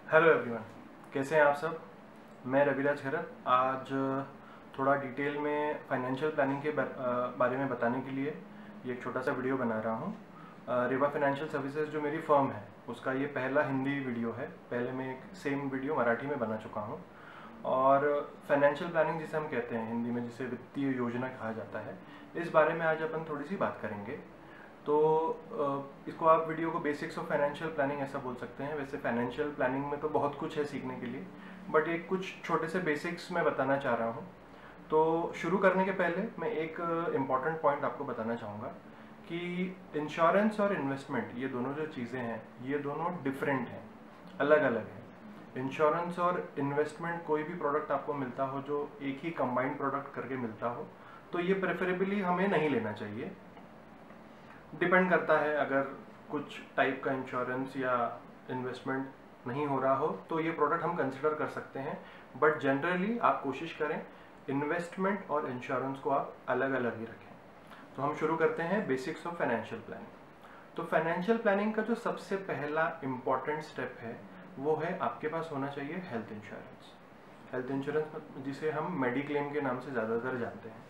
Hello everyone, कैसे हैं आप सब। मैं रविराज खरत आज थोड़ा डिटेल में फाइनेंशियल प्लानिंग के बारे में बताने के लिए ये एक छोटा सा वीडियो बना रहा हूँ। रेवा फाइनेंशियल सर्विसेज जो मेरी फर्म है उसका ये पहला हिंदी वीडियो है। पहले मैं एक सेम वीडियो मराठी में बना चुका हूँ। और फाइनेंशियल प्लानिंग जिसे हम कहते हैं हिंदी में, जिसे वित्तीय योजना कहा जाता है, इस बारे में आज अपन थोड़ी सी बात करेंगे। तो इसको आप वीडियो को बेसिक्स ऑफ फाइनेंशियल प्लानिंग ऐसा बोल सकते हैं। वैसे फाइनेंशियल प्लानिंग में तो बहुत कुछ है सीखने के लिए, बट एक कुछ छोटे से बेसिक्स मैं बताना चाह रहा हूँ। तो शुरू करने के पहले मैं एक इम्पॉर्टेंट पॉइंट आपको बताना चाहूँगा कि इंश्योरेंस और इन्वेस्टमेंट, ये दोनों जो चीज़ें हैं ये दोनों डिफरेंट हैं, अलग अलग हैं। इंश्योरेंस और इन्वेस्टमेंट, कोई भी प्रोडक्ट आपको मिलता हो जो एक ही कंबाइंड प्रोडक्ट करके मिलता हो, तो ये प्रेफरेबली हमें नहीं लेना चाहिए। डिपेंड करता है, अगर कुछ टाइप का इंश्योरेंस या इन्वेस्टमेंट नहीं हो रहा हो तो ये प्रोडक्ट हम कंसिडर कर सकते हैं। बट जनरली आप कोशिश करें इन्वेस्टमेंट और इंश्योरेंस को आप अलग अलग ही रखें। तो हम शुरू करते हैं बेसिक्स ऑफ फाइनेंशियल प्लानिंग। तो फाइनेंशियल प्लानिंग का जो सबसे पहला इम्पॉर्टेंट स्टेप है वो है आपके पास होना चाहिए हेल्थ इंश्योरेंस। हेल्थ इंश्योरेंस जिसे हम मेडिक्लेम के नाम से ज़्यादातर जानते हैं।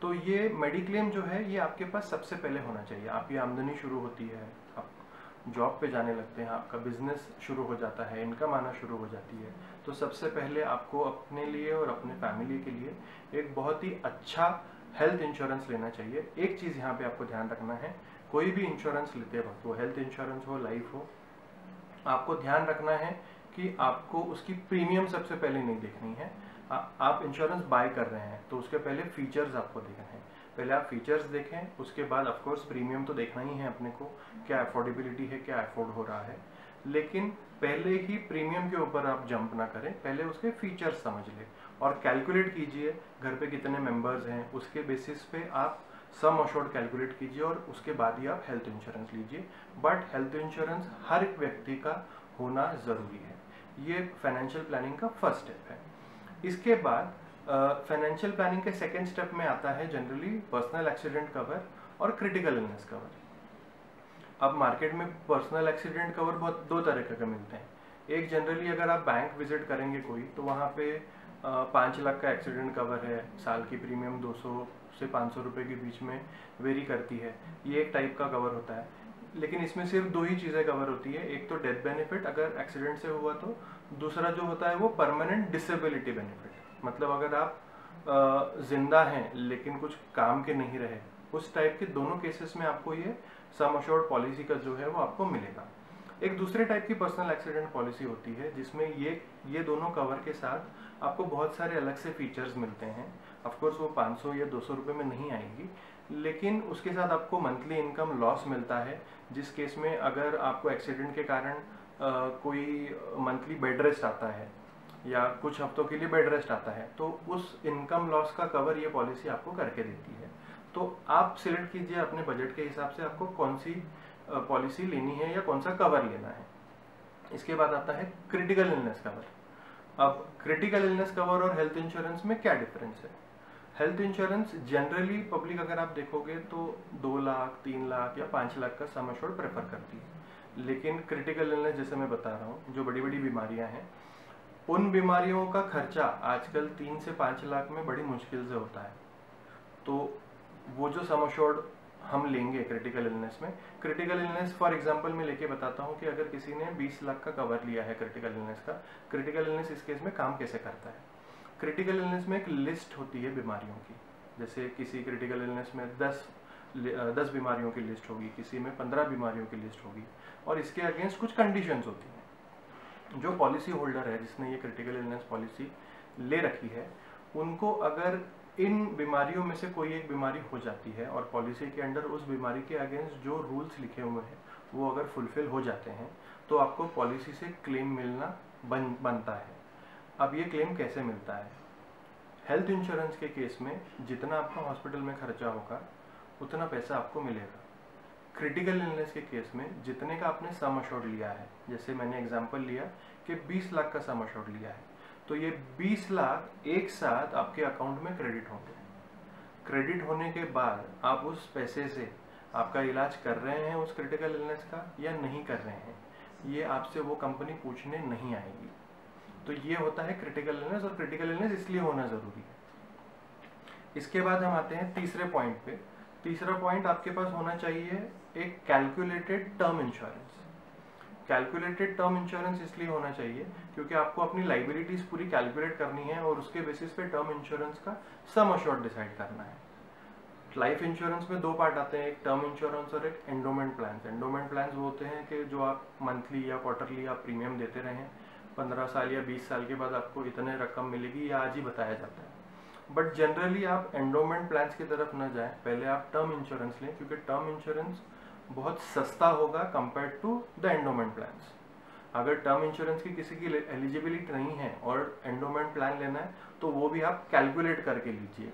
तो ये मेडिक्लेम जो है ये आपके पास सबसे पहले होना चाहिए। आपकी आमदनी शुरू होती है, आप जॉब पे जाने लगते हैं, आपका बिजनेस शुरू हो जाता है, इनकम आना शुरू हो जाती है, तो सबसे पहले आपको अपने लिए और अपने फैमिली के लिए एक बहुत ही अच्छा हेल्थ इंश्योरेंस लेना चाहिए। एक चीज़ यहाँ पे आपको ध्यान रखना है, कोई भी इंश्योरेंस लेते वक्त, वो हेल्थ इंश्योरेंस हो, लाइफ हो, आपको ध्यान रखना है कि आपको उसकी प्रीमियम सबसे पहले नहीं देखनी है। आप इंश्योरेंस बाय कर रहे हैं तो उसके पहले फीचर्स आपको देखने हैं। पहले आप फीचर्स देखें, उसके बाद ऑफ कोर्स प्रीमियम तो देखना ही है अपने को, क्या अफोर्डेबिलिटी है, क्या अफोर्ड हो रहा है। लेकिन पहले ही प्रीमियम के ऊपर आप जंप ना करें, पहले उसके फीचर्स समझ लें और कैलकुलेट कीजिए घर पे कितने मेंबर्स हैं, उसके बेसिस पे आप सम अशोर्ड कैलकुलेट कीजिए और उसके बाद ही आप हेल्थ इंश्योरेंस लीजिए। बट हेल्थ इंश्योरेंस हर एक व्यक्ति का होना ज़रूरी है। ये फाइनेंशियल प्लानिंग का फर्स्ट स्टेप है। इसके बाद फाइनेंशियल प्लानिंग के सेकेंड स्टेप में आता है जनरली पर्सनल एक्सीडेंट कवर और क्रिटिकल इलनेस कवर। अब मार्केट में पर्सनल एक्सीडेंट कवर बहुत दो तरह के मिलते हैं। एक जनरली अगर आप बैंक विजिट करेंगे कोई, तो वहाँ पे 5 लाख का एक्सीडेंट कवर है, साल की प्रीमियम 200 से 500 रुपये के बीच में वेरी करती है। ये एक टाइप का कवर होता है, लेकिन इसमें सिर्फ दो ही चीज़ें कवर होती है। एक तो डेथ बेनिफिट अगर एक्सीडेंट से हुआ तो, दूसरा जो होता है वो परमानेंट डिसेबिलिटी बेनिफिट। मतलब अगर आप जिंदा हैं लेकिन कुछ काम के नहीं रहे, उस टाइप के दोनों केसेस में आपको ये सम अश्योर्ड पॉलिसी का जो है वो आपको मिलेगा। एक दूसरे टाइप की पर्सनल एक्सीडेंट पॉलिसी होती है जिसमें ये दोनों कवर के साथ आपको बहुत सारे अलग से फीचर्स मिलते हैं। ऑफकोर्स वो 500 या 200 रुपये में नहीं आएंगी, लेकिन उसके साथ आपको मंथली इनकम लॉस मिलता है। जिस केस में अगर आपको एक्सीडेंट के कारण कोई मंथली बेड रेस्ट आता है या कुछ हफ्तों के लिए बेड रेस्ट आता है, तो उस इनकम लॉस का कवर ये पॉलिसी आपको करके देती है। तो आप सिलेक्ट कीजिए अपने बजट के हिसाब से आपको कौन सी पॉलिसी लेनी है या कौन सा कवर लेना है। इसके बाद आता है क्रिटिकल इलनेस कवर। अब क्रिटिकल इलनेस कवर और हेल्थ इंश्योरेंस में क्या डिफरेंस है। हेल्थ इंश्योरेंस जनरली पब्लिक अगर आप देखोगे तो 2 लाख, 3 लाख या 5 लाख का सम एश्योर्ड प्रेफर करती है। लेकिन क्रिटिकल इलनेस जैसे मैं बता रहा हूँ, जो बड़ी बड़ी बीमारियां हैं, उन बीमारियों का खर्चा आजकल 3 से 5 लाख में बड़ी मुश्किल से होता है। तो वो जो सम एश्योर्ड हम लेंगे क्रिटिकल इलनेस में, क्रिटिकल इलनेस फॉर एग्जांपल मैं लेके बताता हूँ कि अगर किसी ने 20 लाख का कवर लिया है क्रिटिकल इलनेस का, क्रिटिकल इलनेस इस केस में काम कैसे करता है। क्रिटिकल इलनेस में एक लिस्ट होती है बीमारियों की। जैसे किसी क्रिटिकल इलनेस में 10 बीमारियों की लिस्ट होगी, किसी में 15 बीमारियों की लिस्ट होगी, और इसके अगेंस्ट कुछ कंडीशंस होती हैं। जो पॉलिसी होल्डर है जिसने ये क्रिटिकल इलनेस पॉलिसी ले रखी है, उनको अगर इन बीमारियों में से कोई एक बीमारी हो जाती है और पॉलिसी के अंडर उस बीमारी के अगेंस्ट जो रूल्स लिखे हुए हैं वो अगर फुलफिल हो जाते हैं, तो आपको पॉलिसी से क्लेम मिलना बनता है। अब ये क्लेम कैसे मिलता है। हेल्थ इंश्योरेंस के केस में जितना आपका हॉस्पिटल में खर्चा होगा उतना पैसा आपको मिलेगा। क्रिटिकल इलनेस के केस में जितने का आपने सम अश्योर्ड लिया है, जैसे मैंने एग्जांपल लिया कि 20 लाख का सम अश्योर्ड लिया है, तो ये 20 लाख एक साथ आपके अकाउंट में क्रेडिट होंगे। क्रेडिट होने के बाद आप उस पैसे से आपका इलाज कर रहे हैं उस क्रिटिकल इलनेस का या नहीं कर रहे हैं, ये आपसे वो कंपनी पूछने नहीं आएगी। तो ये होता है क्रिटिकल इलनेस, और क्रिटिकल इलनेस इसलिए होना ज़रूरी है। इसके बाद हम आते हैं तीसरे पॉइंट पे। तीसरा पॉइंट आपके पास होना चाहिए एक calculated term insurance. Calculated term insurance इसलिए होना चाहिए क्योंकि आपको अपनी लाइबिलिटीज पूरी कैलकुलेट करनी है और उसके बेसिस पे टर्म इंश्योरेंस का सम अश्योर्ड डिसाइड करना है। लाइफ इंश्योरेंस में दो पार्ट आते हैं, एक टर्म इंश्योरेंस और एक एंडोमेंट प्लान। एंडोमेंट प्लान वो होते हैं कि जो आप मंथली या क्वार्टरली आप प्रीमियम देते रहें, 15 साल या 20 साल के बाद आपको इतने रकम मिलेगी या आज ही बताया जाता है। बट जनरली आप एंडोमेंट प्लान्स की तरफ न जाएं, पहले आप टर्म इंश्योरेंस लें, क्योंकि टर्म इंश्योरेंस बहुत सस्ता होगा compare to the endowment plans. अगर टर्म इंश्योरेंस की किसी की एलिजिबिलिटी नहीं है और एंडोमेंट प्लान लेना है तो वो भी आप कैलकुलेट करके लीजिए,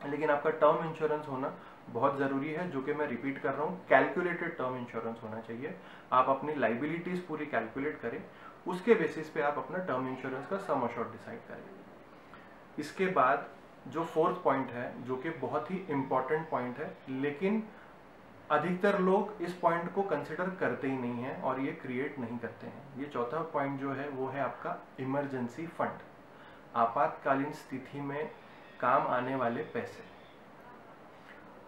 लेकिन आपका टर्म इंश्योरेंस होना बहुत ज़रूरी है, जो कि मैं रिपीट कर रहा हूँ, कैलकुलेटेड टर्म इंश्योरेंस होना चाहिए। आप अपनी लाइबिलिटीज़ पूरी कैलकुलेट करें, उसके बेसिस पे आप अपना टर्म इंश्योरेंस का सम अश्योर्ड डिसाइड करें। इसके बाद जो फोर्थ पॉइंट है, जो कि बहुत ही इम्पॉर्टेंट पॉइंट है, लेकिन अधिकतर लोग इस पॉइंट को कंसिडर करते ही नहीं हैं और ये क्रिएट नहीं करते हैं। ये चौथा पॉइंट जो है वो है आपका इमरजेंसी फंड, आपातकालीन स्थिति में काम आने वाले पैसे।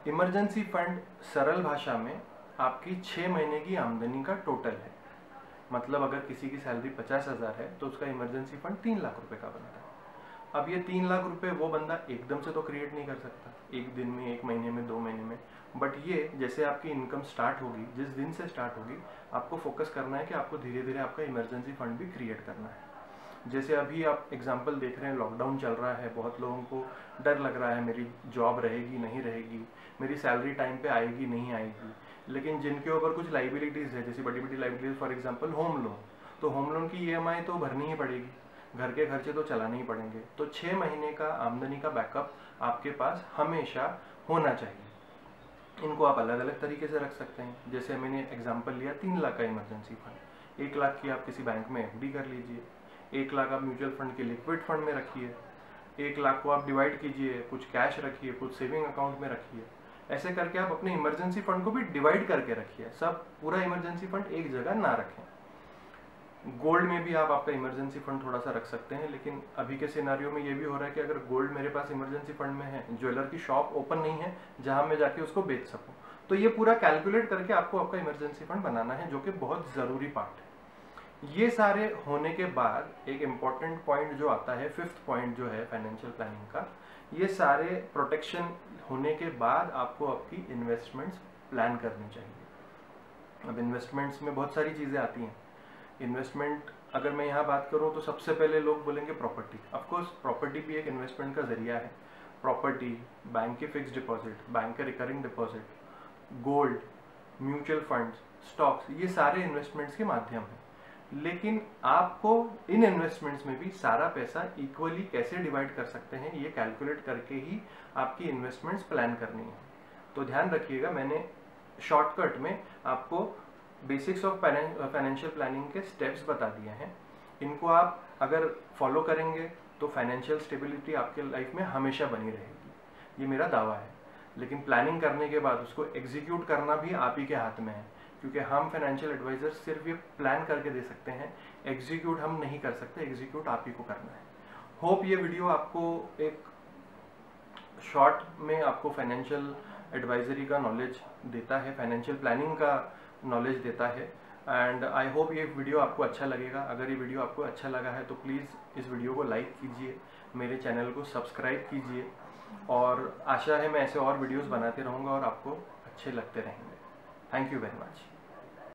इमरजेंसी फंड सरल भाषा में आपकी 6 महीने की आमदनी का टोटल है। मतलब अगर किसी की सैलरी 50,000 है तो उसका इमरजेंसी फंड 3 लाख रुपए का बनता है। अब ये 3 लाख रुपए वो बंदा एकदम से तो क्रिएट नहीं कर सकता, एक दिन में, एक महीने में, 2 महीने में। बट ये जैसे आपकी इनकम स्टार्ट होगी, जिस दिन से स्टार्ट होगी, आपको फोकस करना है कि आपको धीरे धीरे आपका इमरजेंसी फंड भी क्रिएट करना है। जैसे अभी आप एग्जांपल देख रहे हैं, लॉकडाउन चल रहा है, बहुत लोगों को डर लग रहा है मेरी जॉब रहेगी नहीं रहेगी, मेरी सैलरी टाइम पे आएगी नहीं आएगी। लेकिन जिनके ऊपर कुछ लाइबिलिटीज़ है, जैसे बड़ी बड़ी liabilities, for example home loan, तो होम लोन की EMI तो भरनी ही पड़ेगी, घर के खर्चे तो चलाने ही पड़ेंगे। तो 6 महीने का आमदनी का बैकअप आपके पास हमेशा होना चाहिए। इनको आप अलग अलग तरीके से रख सकते हैं। जैसे मैंने एग्जांपल लिया 3 लाख का इमरजेंसी फंड, 1 लाख की आप किसी बैंक में FD कर लीजिए, 1 लाख आप म्यूचुअल फंड के लिक्विड फंड में रखिए, 1 लाख को आप डिवाइड कीजिए, कुछ कैश रखिए, कुछ सेविंग अकाउंट में रखिए। ऐसे करके आप अपने इमरजेंसी फंड को भी डिवाइड करके रखिए, सब पूरा इमरजेंसी फंड एक जगह ना रखें। गोल्ड में भी आप आपका इमरजेंसी फंड थोड़ा सा रख सकते हैं, लेकिन अभी के सिनारियो में ये भी हो रहा है कि अगर गोल्ड मेरे पास इमरजेंसी फंड में है, ज्वेलर की शॉप ओपन नहीं है जहां मैं जाके उसको बेच सकूं, तो ये पूरा कैलकुलेट करके आपको आपका इमरजेंसी फंड बनाना है, जो कि बहुत ज़रूरी पार्ट है। ये सारे होने के बाद एक इम्पॉर्टेंट पॉइंट जो आता है, 5th पॉइंट जो है फाइनेंशियल प्लानिंग का, ये सारे प्रोटेक्शन होने के बाद आपको आपकी इन्वेस्टमेंट्स प्लान करनी चाहिए। अब इन्वेस्टमेंट्स में बहुत सारी चीज़ें आती हैं। इन्वेस्टमेंट अगर मैं यहाँ बात करूँ तो सबसे पहले लोग बोलेंगे प्रॉपर्टी। ऑफकोर्स प्रॉपर्टी भी एक इन्वेस्टमेंट का जरिया है। प्रॉपर्टी, बैंक के फिक्स डिपॉजिट, बैंक के recurring deposit, gold, mutual funds, stocks, ये सारे इन्वेस्टमेंट्स के माध्यम हैं। लेकिन आपको इन इन्वेस्टमेंट्स में भी सारा पैसा इक्वली कैसे डिवाइड कर सकते हैं, ये कैलकुलेट करके ही आपकी इन्वेस्टमेंट्स प्लान करनी है। तो ध्यान रखिएगा, मैंने शॉर्टकट में आपको बेसिक्स ऑफ फाइनेंशियल प्लानिंग के स्टेप्स बता दिए हैं। इनको आप अगर फॉलो करेंगे तो फाइनेंशियल स्टेबिलिटी आपके लाइफ में हमेशा बनी रहेगी, ये मेरा दावा है। लेकिन प्लानिंग करने के बाद उसको एग्जीक्यूट करना भी आप ही के हाथ में है, क्योंकि हम फाइनेंशियल एडवाइजर सिर्फ ये प्लान करके दे सकते हैं, एग्जीक्यूट हम नहीं कर सकते, एग्जीक्यूट आप ही को करना है। होप ये वीडियो आपको एक शॉर्ट में आपको फाइनेंशियल एडवाइजरी का नॉलेज देता है, फाइनेंशियल प्लानिंग का नॉलेज देता है, एंड आई होप ये वीडियो आपको अच्छा लगेगा। अगर ये वीडियो आपको अच्छा लगा है तो प्लीज़ इस वीडियो को लाइक कीजिए, मेरे चैनल को सब्सक्राइब कीजिए, और आशा है मैं ऐसे और वीडियोस बनाते रहूँगा और आपको अच्छे लगते रहेंगे। Thank you very much.